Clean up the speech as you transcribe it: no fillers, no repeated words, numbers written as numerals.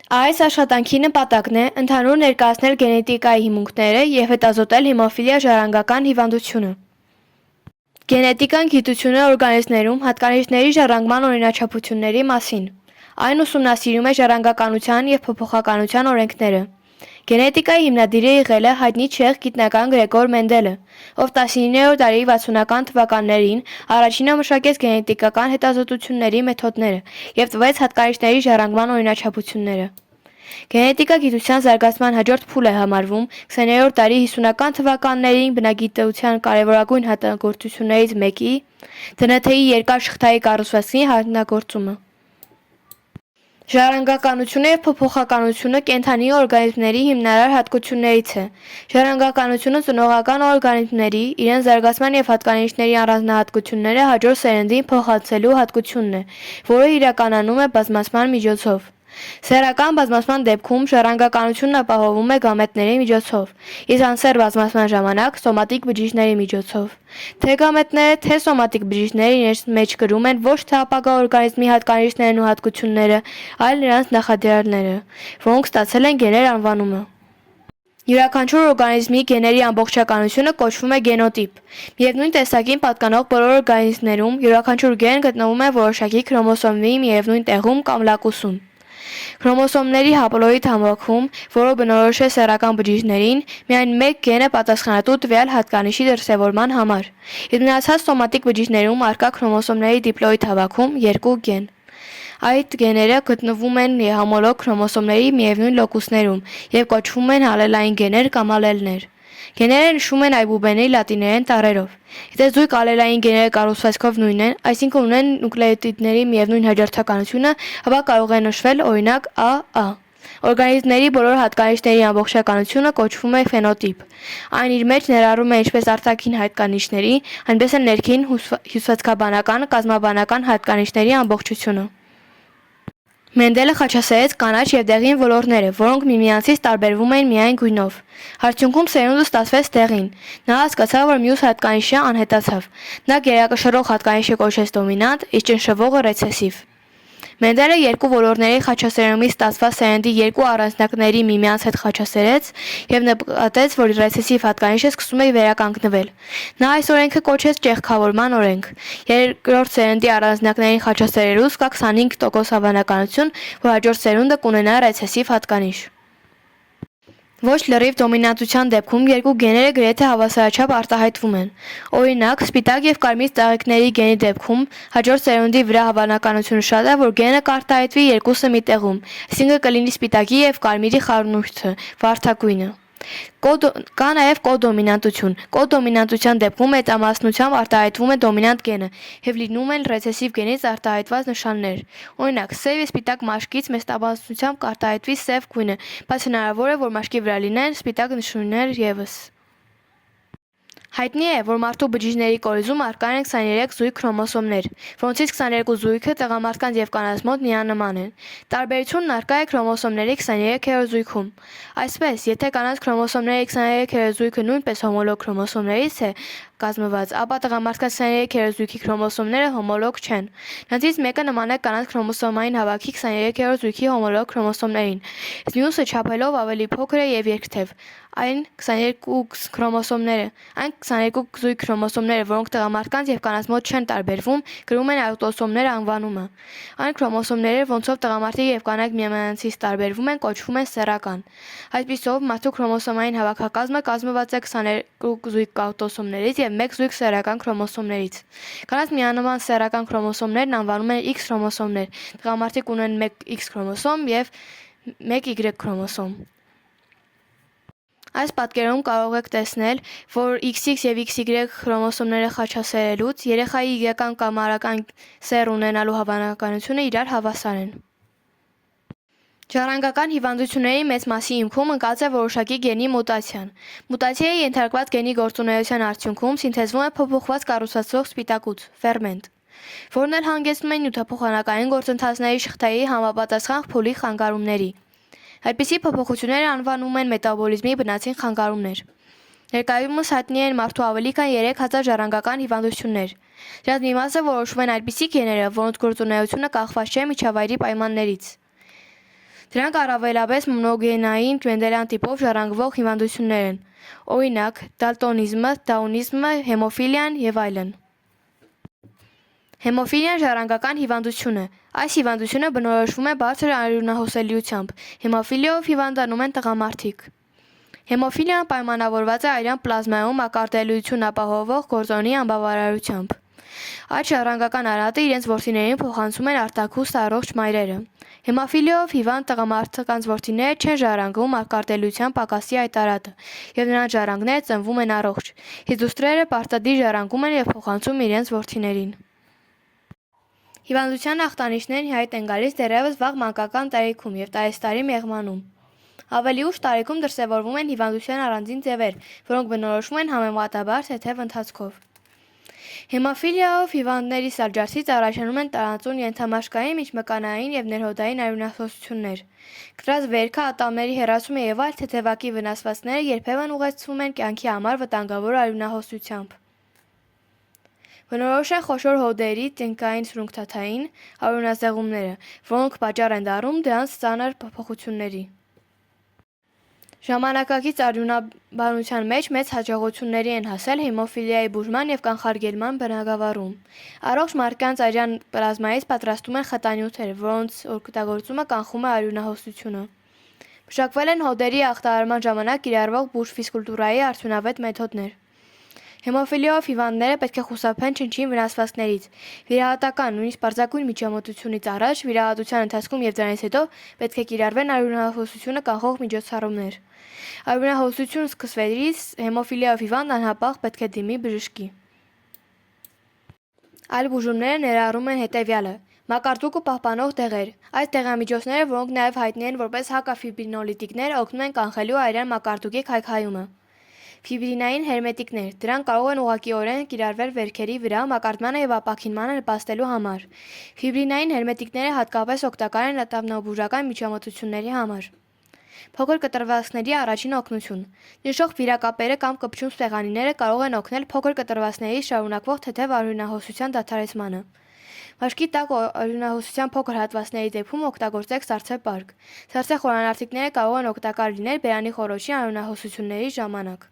Այս աշխատանքի նպատակն է ընդհանուր ներկայացնել գենետիկայի հիմունքները և հետազոտել հեմոֆիլիա ժառանգական հիվանդությունը։ Գենետիկան գիտություն է օրգանիզմներում հատկանիշների ժառանգման օրինաչափությունների մասին։ Այն ուսումնասիրում է ժառանգականության և փոփոխականության օրենքները։ Գենետիկայի հիմնադիրը եղել է հայտնի չեխ գիտնական Գրեգոր Մենդելը, ով 19-րդ դարի 60-ական թվականներին առաջինը մշակեց գենետիկական հետազոտությունների մեթոդները և տվեց հատկանիշների ժառանգման օրինաչափությունները։ Գենետիկա գիտության զարգացման հաջորդ փուլ է համարվում 20-րդ դարի 50-ական թվականներին բնագիտության կարևորագույն հանձնաժողովներից մեկի՝ ԴՆԹ-ի երկար շղթայի կառուցվածքի հանձնագործումը։ Ժառանգականությունը և փոփոխականությունը կենդանի օրգանիզմների հիմնարար հատկություններից է։ Ժառանգականությունը ծնողական օրգանիզմների իրենց զարգացման և հատկանիշների առանձնահատկությունները հաջորդ սերնդին փոխանցելու հատկությունն է, որը իրականանում է բազմացման միջոցով։ Սեռական բազմացման դեպքում ժառանգականությունն ապահովում է գամետների միջոցով, իսկ անսեռ բազմացման ժամանակ՝ սոմատիկ բջիջների միջոցով։ Թե գամետները, թե սոմատիկ բջիջները իրենց մեջ կրում են ոչ թե ապագա օրգանիզմի հատկանիշներն ու հատկությունները, այլ նրանց նախադրյալները, որոնք ստացել են գեներ անվանումը։ Յուրաքանչյուր օրգանիզմի գեների ամբողջականությունը կոչվում է գենոտիպ։ Միևնույն տեսակին պատկանող բոլոր օրգանիզմներում յուրաքանչյուր գեն գտնվում է որոշակի քրոմոսոմի միևնույն տեղում կամ լակուսում։ Քրոմոսոմների հապլոիդ համակում, որը բնորոշ է սեռական բջիջներին, միայն մեկ գեն է պատասխանատու տվյալ հատկանիշի դրսևորման համար, իսկ մնացած սոմատիկ բջիջներում առկա քրոմոսոմների դիպլոիդ հավաքում 2 գեն։ Այդ գեները գտնվում են հոմոլոգ քրոմոսոմների միևնույն լոկուսներում և կոչվում են ալելային գեներ կամ ալելներ։ Գեները նշվում են այբուբենի լատիներեն տառերով։ Եթե զույգ ալելային գեները կառուցվածքով նույնն են, այսինքն ունեն նուկլեոտիդների միևնույն հաջորդականությունը, ապա կարող է նշվել օրինակ AA։ Օրգանիզմների բոլոր հատկանիշների ամբողջականությունը կոչվում է ֆենոտիպ։ Այն իր մեջ ներառում է ինչպես արտաքին հատկանիշների, այնպես էլ ներքին հյուսվածքաբանական, կազմաբանական հատկանիշների ամբողջությունը։ Մենդելը խաչասերեց կանաչ և դեղին ոլորները, որոնք միմյանցից տարբերվում էին միայն գույնով։ Արդյունքում սերունդը ստացվեց դեղին։ Նա հասկացավ, որ մյուս հատկանիշը անհետացավ։ Նա գերակշռող հատկանիշը կոչեց դոմինանտ, իսկ ճնշվողը ռեցեսիվ։ Մենդելը երկու ոլորների խաչասերումից ստացված սերնդի երկու առանձնակների միմյանց հետ խաչասերեց և նկատեց, որ ռեցեսիվ հատկանիշը սկսում է վերականգնվել։ Նա այս օրենքը կոչեց ճեղքավորման օրենք։ Երկրորդ սերնդի առանձնակներին խաչասերելուց կա 25% հավանականություն, որ հաջորդ սերունդը կունենա ռեցեսիվ հատկանիշ։ Ոչ լրիվ դոմինանտության դեպքում երկու գեները գրեթե հավասարաչափ արտահայտվում են։ Օրինակ, սպիտակ և կարմիր ծաղիկների գենի դեպքում հաջորդ սերունդի վրա հավանականությունը շատ է, որ գենը կարտահայտվի երկուսը մի տեղում, այսինքն կլինի սպիտակի և կարմիրի խառնուրդը, վարդագույնը։ Կա նաև կոդոմինանտություն։ Կոդոմինանտության դեպքում մեծամասնությամբ արտահայտվում է դոմինանտ գենը և լինում են ռեցեսիվ գենից արտահայտված նշաններ։ Օրինակ, սև և սպիտակ մաշկից մեծամասնությամբ կարտահայտվի սև գույնը, բայց հնարավոր է, որ մաշկի վրա լինեն սպիտակ նշույլներ ևս։ Հայտնի է, որ մարդու բջիջների կորիզում առկա են 23 զույգ քրոմոսոմներ, որոնցից 22 զույգը տղամարդկանց և կանանց մոտ միանման են։ Տարբերությունն առկա է քրոմոսոմների 23-րդ զույգում։ Այսպես, եթե կանանց քրոմոսոմների 23-րդ զույգը նույնպես հոմոլոգ քրոմոսոմներից է կազմված, ապա տղամարդկանց 23-րդ զույգի քրոմոսոմները հոմոլոգ չեն։ Նրանցից մեկը նման է կանանց քրոմոսոմային հավաքի 23-րդ զույգի հոմոլոգ քրոմոսոմներին, իսկ մյուսը չափելով ավելի փոքր է և երկթև։ Այն 22 զույգ քրոմոսոմները, որոնք տղամարդկանց և կանանց մոտ չեն տարբերվում, կրում են աուտոսոմներ անվանումը։ Այն քրոմոսոմները, որոնցով տղամարդիկ և կանայք միմյանցից տարբերվում են, կոչվում են սեռական։ Այսպիսով, մարդու քրոմոսոմային հավաքակազմը կազմված է 22 զույգ աուտոսոմներից և 1 զույգ սեռական քրոմոսոմներից։ Կանանց միանման սեռական քրոմոսոմներն անվանում են X քրոմոսոմներ, տղամարդիկ ունեն 1 X քրոմոսոմ և 1 Y քրոմոսոմ։ Այս պատկերում կարող եք տեսնել, որ XX և XY քրոմոսոմները խաչասերելուց երեխայի իգական կամ արական սեռ ունենալու հավանականությունը իրար հավասար են։ Ժառանգական հիվանդությունների մեծ մասի հիմքում ընկած է որոշակի գենի մուտացիան։ Մուտացիայի ենթարկված գենի գործունեության արդյունքում սինթեզվում է փոփոխված կառուցվածող սպիտակուց՝ ֆերմենտ, որն էլ հանգեցնում է նյութափոխանակային գործընթացների շղթայի համապատասխան փուլի խանգարումների։ Այդպիսի փոփոխությունները անվանում են մետաբոլիզմի բնածին խանգարումներ։ Ներկայումս հայտնի են մարդու ավելի քան 3000 ժառանգական հիվանդություններ։ Դրանց մի մասը որոշվում են այդպիսի գեները, որոնց գործունեությունը կախված չէ միջավայրի պայմաններից։ Դրանք առավելապես մոնոգենային մենդելյան տիպով ժառանգվող հիվանդություններ են, օրինակ՝ դալտոնիզմը, դաունիզմը, հեմոֆիլիան եւ այլն։ Հեմոֆիլիան ժառանգական հիվանդություն է։ Այս հիվանդությունը բնորոշվում է բարձր արյունահոսելիությամբ։ Հեմոֆիլիայով հիվանդանում են տղամարդիկ։ Հեմոֆիլիան պայմանավորված է արյան պլազմայում մակարդելություն ապահովող գործոնի անբավարարությամբ։ Այդ ժառանգական արատը իրենց որդիներին փոխանցում են արտաքուստ առողջ մայրերը։ Հեմոֆիլիայով հիվանդ տղամարդկանց որդիները չեն ժառանգում մակարդելության պակասի այդ արատը, եւ նրանց ժառանգները ծնվում են առողջ։ Իսկ դուստրերը պարտադիր ժառանգում են եւ փոխանցում իրենց որդիներին։ Հիվանդության ախտանիշներն հայտ են գալիս դեռևս վաղ մանկական տարիքում եւ տարեստարի մեղմանում։ Ավելի ուշ տարիքում դրսևորվում են հիվանդության առանձին ձևեր, որոնք բնորոշվում են համեմատաբար թեթև ընթացքով։ Հեմոֆիլիայով հիվանդների սալջարցից առաջանում են տարածուն ենթամաշկային, միջմկանային եւ ներհոդային արյունահոսություններ։ Կտրած վերքը, ատամների հեռացումը եւ այլ թեթևակի վնասվածքները երբեմն ուղեկցվում են կյանքի համար վտանգավոր արյունահոսությամբ։ Բնորոշ են խոշոր հոդերի տնկային սրունքթաթային արյունազեղումները, որոնք պատճառ են դառնում դրանց ծանր փոփոխությունների։ Ժամանակակից արյունաբանության մեջ մեծ հաջողությունների են հասել հեմոֆիլիայի բուժման եւ կանխարգելման բնագավառում։ Առողջ մարդկանց արյան պլազմայից պատրաստում են խտանյութեր, որոնց օգտագործումը կանխում է արյունահոսությունը։ Մշակվել են հոդերի ախտահարման ժամանակ կիրառվող բուժֆիզկուլտուրայի արդյունավետ մեթոդներ։ Հեմոֆիլիայով հիվանդները պետք է խուսափեն չնչին վնասվածքներից։ Վիրահատական, նույնիսկ պարզագույն միջամտությունից առաջ, վիրահատության ընթացքում եւ դրանից հետո պետք է կիրառվեն արյունահոսությունը կանխող միջոցառումներ։ Արյունահոսություն սկսվելիս հեմոֆիլիայով հիվանդ անհապաղ պետք է դիմի բժշկի։ Այլ բուժումները ներառում են հետևյալը. մակարդուկը պահպանող դեղեր։ Այս դեղամիջոցները, որոնք նաև հայտնի են որպես հակաֆիբրինոլիտիկներ, օգնում են կանխելու արյան մակարդուկի քայքայումը։ Ֆիբրինային հերմետիկներ։ Դրանք կարող են ուղղակիորեն կիրառվել վերքերի վրա մակարդմանը եւ ապաքինմանը նպաստելու համար։ Ֆիբրինային հերմետիկները հատկապես օգտակար են ատամնաբուժական միջամտությունների համար։ Փոքր կտրվածքների առաջին օգնություն։ Նշող վիրակապերը կամ կպչուն սեղանիները կարող են օգնել փոքր կտրվածքների շարունակվող թեթև արյունահոսության դադարեցմանը։ Մաշկի տակ արյունահոսության փոքր հատվածների դեպքում օգտագործեք սառցե պարկ։ Սառցե խորանարդիկները կարող են օգտակար լինել բերանի խոռոչի արյունահոսությունների ժամանակ։